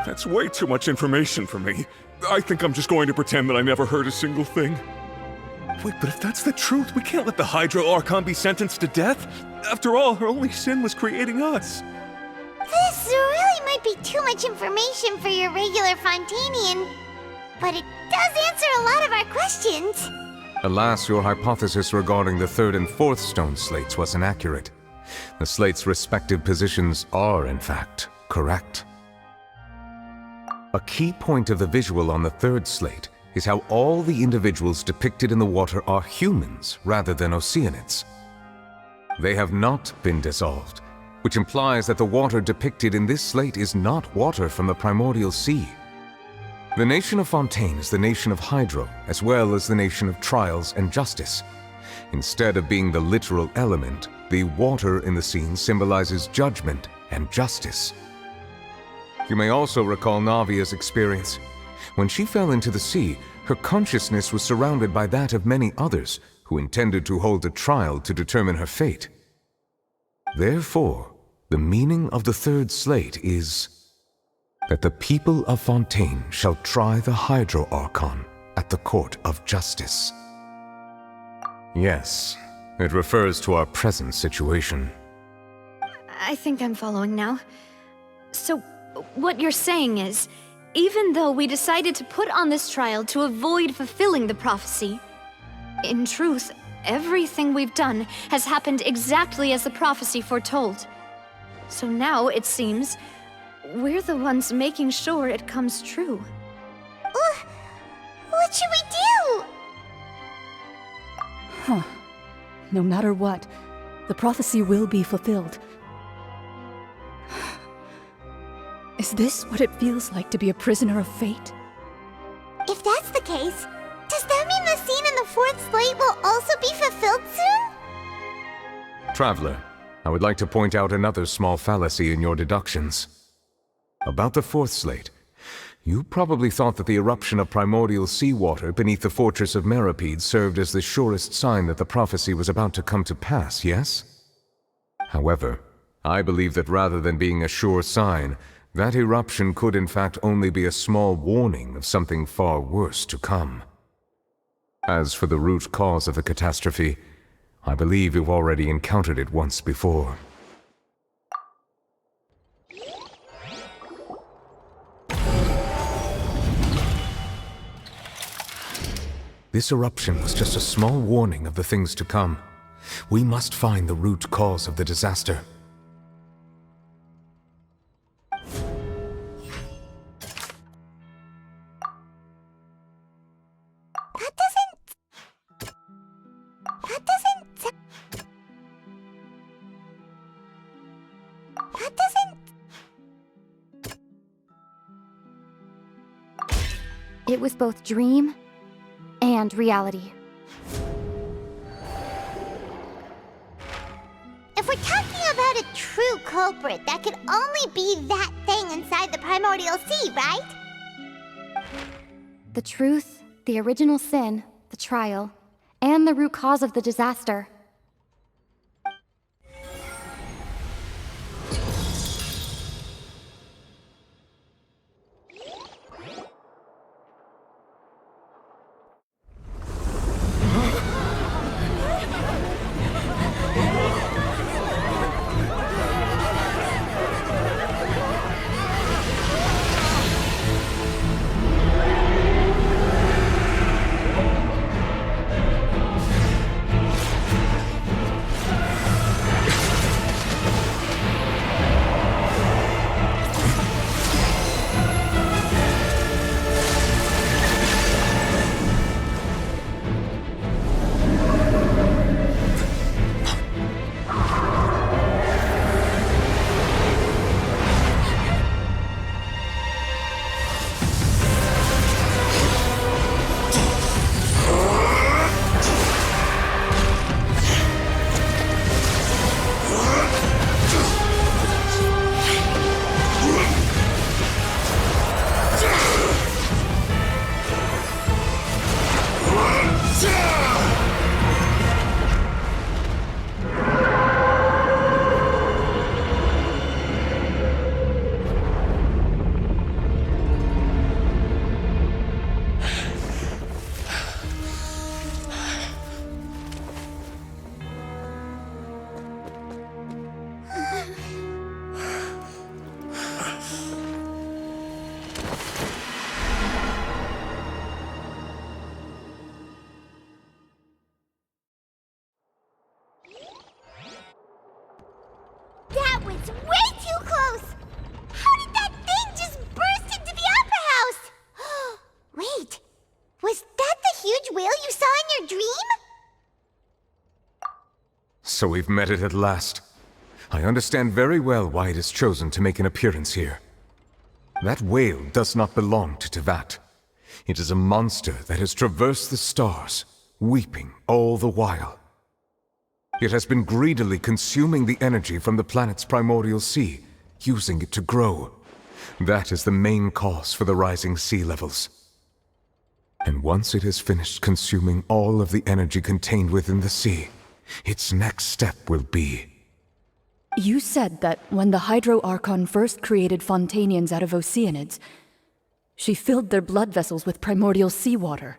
That's way too much information for me. I think I'm just going to pretend that I never heard a single thing. Wait, but if that's the truth, we can't let the Hydro Archon be sentenced to death. After all, her only sin was creating us. This really might be too much information for your regular Fontanian, but it does answer a lot of our questions. Alas, your hypothesis regarding the third and fourth stone slates was inaccurate. The slates' respective positions are, in fact, correct. A key point of the visual on the third slate is how all the individuals depicted in the water are humans rather than Oceanids. They have not been dissolved, which implies that the water depicted in this slate is not water from the primordial sea. The nation of Fontaine is the nation of Hydro, as well as the nation of trials and justice. Instead of being the literal element, the water in the scene symbolizes judgment and justice. You may also recall Navia's experience. When she fell into the sea, her consciousness was surrounded by that of many others who intended to hold a trial to determine her fate. Therefore, the meaning of the third slate is that the people of Fontaine shall try the Hydro Archon at the court of justice. Yes, it refers to our present situation. I think I'm following now. So, what you're saying is, even though we decided to put on this trial to avoid fulfilling the prophecy, in truth, everything we've done has happened exactly as the prophecy foretold. So now, it seems, we're the ones making sure it comes true. What should we do? Huh. No matter what, the prophecy will be fulfilled. Is this what it feels like to be a prisoner of fate? If that's the case, does that mean the scene in the fourth slate will also be fulfilled soon? Traveler, I would like to point out another small fallacy in your deductions. About the fourth slate, you probably thought that the eruption of primordial seawater beneath the fortress of Meripede served as the surest sign that the prophecy was about to come to pass, yes? However, I believe that rather than being a sure sign, that eruption could in fact only be a small warning of something far worse to come. As for the root cause of the catastrophe, I believe you've already encountered it once before. This eruption was just a small warning of the things to come. We must find the root cause of the disaster. It was both dream and reality. If we're talking about a true culprit, that could only be that thing inside the primordial sea, right? The truth, the original sin, the trial, and the root cause of the disaster. So we've met it at last. I understand very well why it has chosen to make an appearance here. That whale does not belong to Teyvat. It is a monster that has traversed the stars, weeping all the while. It has been greedily consuming the energy from the planet's primordial sea, using it to grow. That is the main cause for the rising sea levels. And once it has finished consuming all of the energy contained within the sea, its next step will be... You said that when the Hydro Archon first created Fontanians out of Oceanids, she filled their blood vessels with primordial seawater.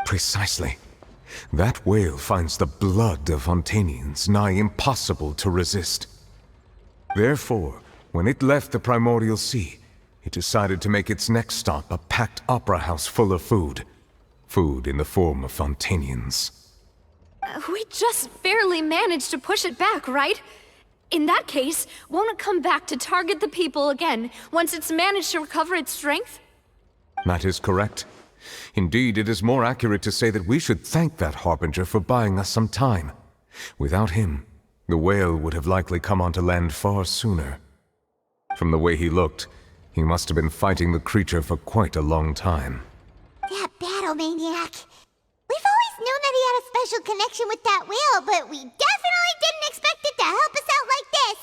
Precisely. That whale finds the blood of Fontanians nigh impossible to resist. Therefore, when it left the primordial sea, it decided to make its next stop a packed opera house full of food. Food in the form of Fontanians. We just barely managed to push it back, right? In that case, won't it come back to target the people again, once it's managed to recover its strength? That is correct. Indeed, it is more accurate to say that we should thank that Harbinger for buying us some time. Without him, the whale would have likely come onto land far sooner. From the way he looked, he must have been fighting the creature for quite a long time. That battle maniac. We've always known that he had a special connection with that whale, but we definitely didn't expect it to help us out like this.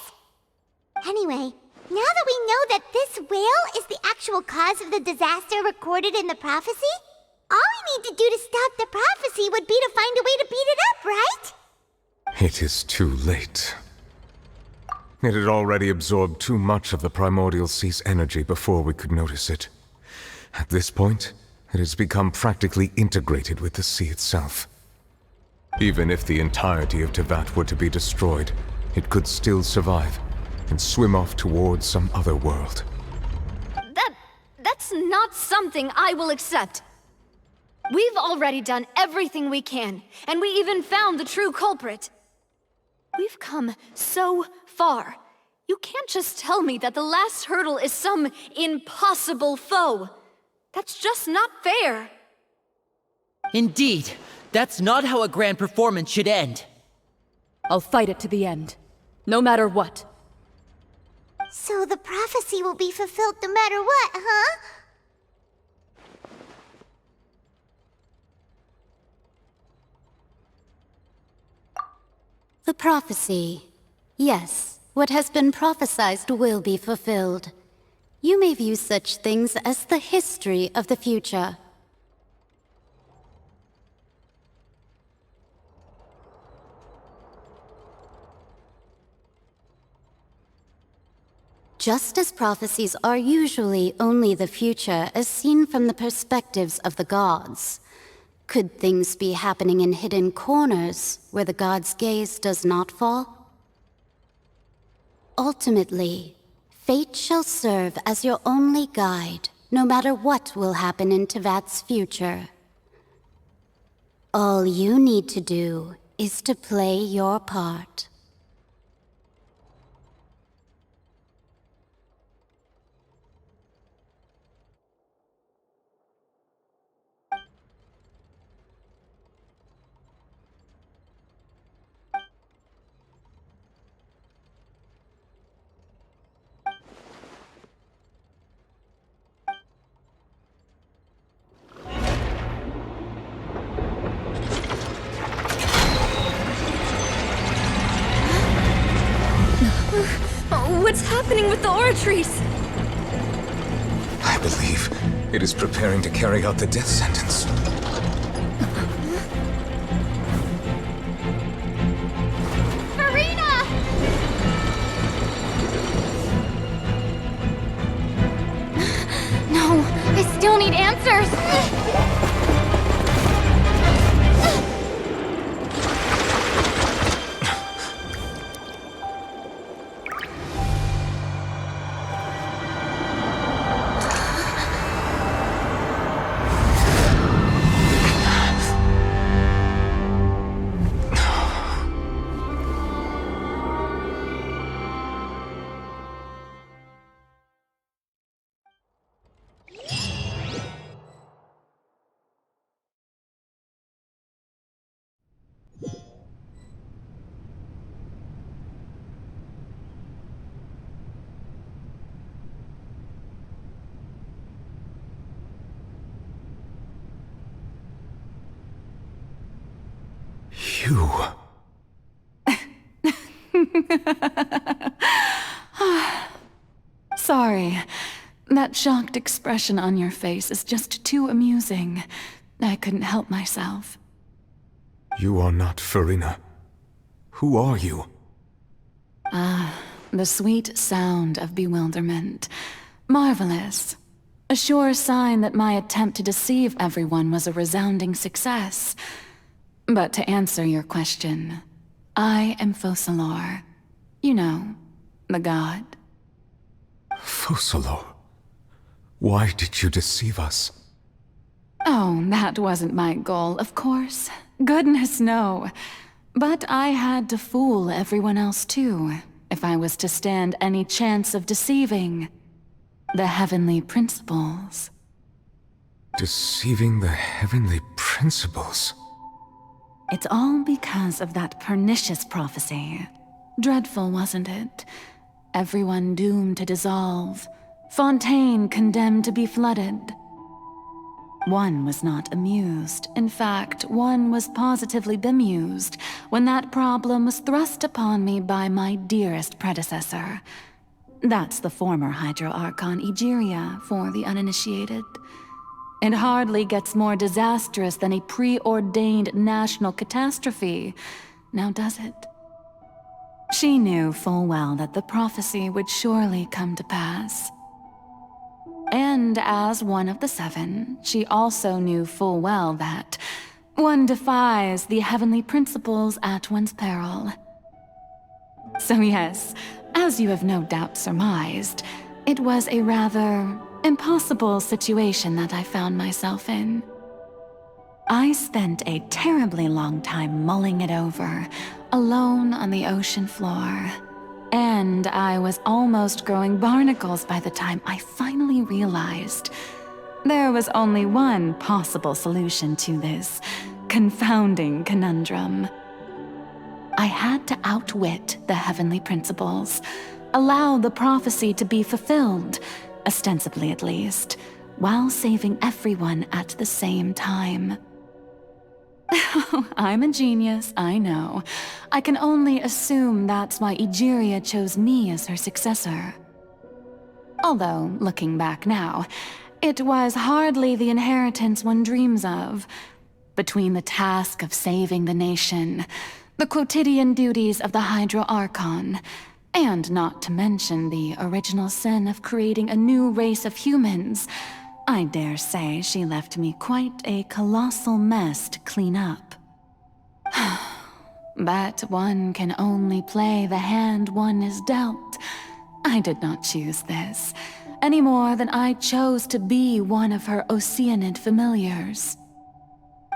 Anyway, now that we know that this whale is the actual cause of the disaster recorded in the prophecy, all we need to do to stop the prophecy would be to find a way to beat it up, right? It is too late. It had already absorbed too much of the primordial sea's energy before we could notice it. At this point, it has become practically integrated with the sea itself. Even if the entirety of Teyvat were to be destroyed, it could still survive and swim off towards some other world. That's not something I will accept. We've already done everything we can, and we even found the true culprit. We've come so far. You can't just tell me that the last hurdle is some impossible foe. That's just not fair. Indeed, that's not how a grand performance should end. I'll fight it to the end, no matter what. So the prophecy will be fulfilled no matter what, huh? The prophecy. Yes, what has been prophesied will be fulfilled. You may view such things as the history of the future. Just as prophecies are usually only the future as seen from the perspectives of the gods, could things be happening in hidden corners where the gods' gaze does not fall? Ultimately, fate shall serve as your only guide, no matter what will happen in Teyvat's future. All you need to do is to play your part. What's happening with the oratories? I believe it is preparing to carry out the death sentence. Marina! No, I still need answers! You... Sorry. That shocked expression on your face is just too amusing. I couldn't help myself. You are not Farina. Who are you? The sweet sound of bewilderment. Marvelous. A sure sign that my attempt to deceive everyone was a resounding success. But to answer your question, I am Focalor. You know, the god. Focalor. Why did you deceive us? Oh, that wasn't my goal, of course. Goodness, no. But I had to fool everyone else too, if I was to stand any chance of deceiving the heavenly principles. Deceiving the heavenly principles? It's all because of that pernicious prophecy. Dreadful, wasn't it? Everyone doomed to dissolve. Fontaine condemned to be flooded. One was not amused. In fact, one was positively bemused when that problem was thrust upon me by my dearest predecessor. That's the former Hydro Archon Egeria, for the uninitiated. It hardly gets more disastrous than a preordained national catastrophe, now does it? She knew full well that the prophecy would surely come to pass. And as one of the seven, she also knew full well that one defies the heavenly principles at one's peril. So yes, as you have no doubt surmised, it was a rather impossible situation that I found myself in. I spent a terribly long time mulling it over, alone on the ocean floor. And I was almost growing barnacles by the time I finally realized there was only one possible solution to this confounding conundrum. I had to outwit the heavenly principles, allow the prophecy to be fulfilled, ostensibly at least, while saving everyone at the same time. I'm a genius, I know. I can only assume that's why Egeria chose me as her successor. Although, looking back now, it was hardly the inheritance one dreams of. Between the task of saving the nation, the quotidian duties of the Hydro Archon, and not to mention the original sin of creating a new race of humans, I dare say she left me quite a colossal mess to clean up. But one can only play the hand one is dealt. I did not choose this, any more than I chose to be one of her Oceanid familiars.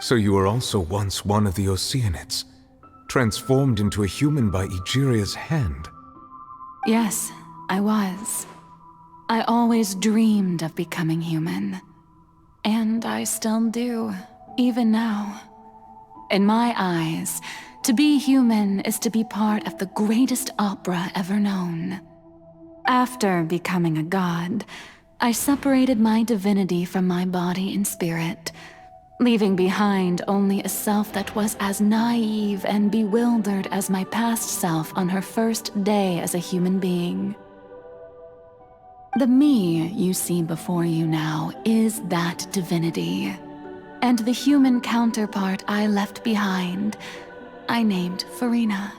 So you were also once one of the Oceanids, transformed into a human by Egeria's hand. Yes, I was. I always dreamed of becoming human. And I still do, even now. In my eyes, to be human is to be part of the greatest opera ever known. After becoming a god, I separated my divinity from my body and spirit, leaving behind only a self that was as naive and bewildered as my past self on her first day as a human being. The me you see before you now is that divinity, and the human counterpart I left behind, I named Farina.